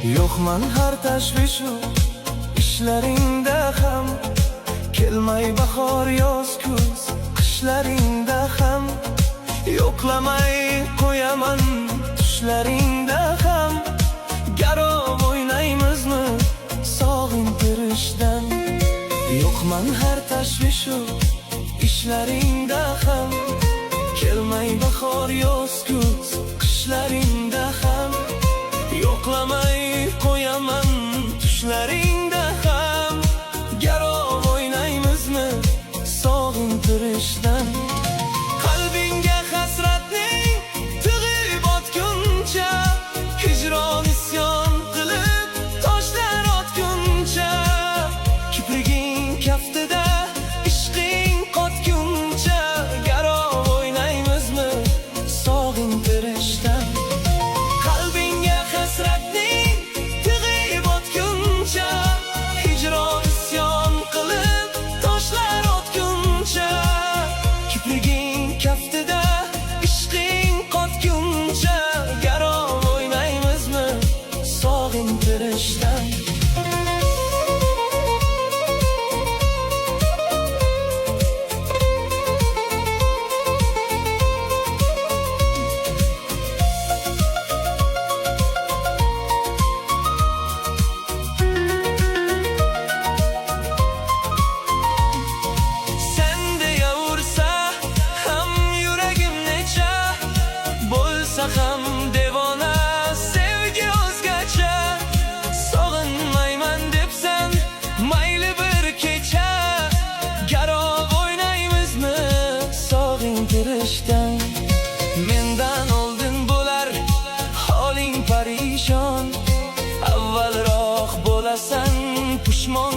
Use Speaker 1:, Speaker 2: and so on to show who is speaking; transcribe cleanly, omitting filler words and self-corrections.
Speaker 1: Yo'qman har tashvishu ishlaringda ham, kelmay bahor yoz kuz qishlaringda ham. Yo'qlamay qo'yaman tushlaringda ham, garov o'ynaymizmi sog'intirishdan. Yo'qman har tashvishu ishlaringda ham, kelmay bahor yoz kuz qishlaringda ham. Yo'qlamay qo'yaman tushlaringda ham, garov o'ynaymizmi sog'intirishdan. Qalbingga hasratning tig'i botguncha, hijron isyon qilib toshlar otguncha, kipriging kaftida ishqing qotguncha, garov o'ynaymizmi sog'intirishdan. Qalbingga hasratning tig'i botguncha, hijron isyon qilib toshlar otguncha, kipriging kaftida ishqing qotguncha, garov o'ynaymizmi sog'intirishdan. Ham devona sevgi o'zgacha, sog'inmayman debsan mayli bir kecha, garov o'ynaymizmi sog'intirishdan. Mendan oldin bo'lar holing parishon, avvalroq bo'lasan pushmon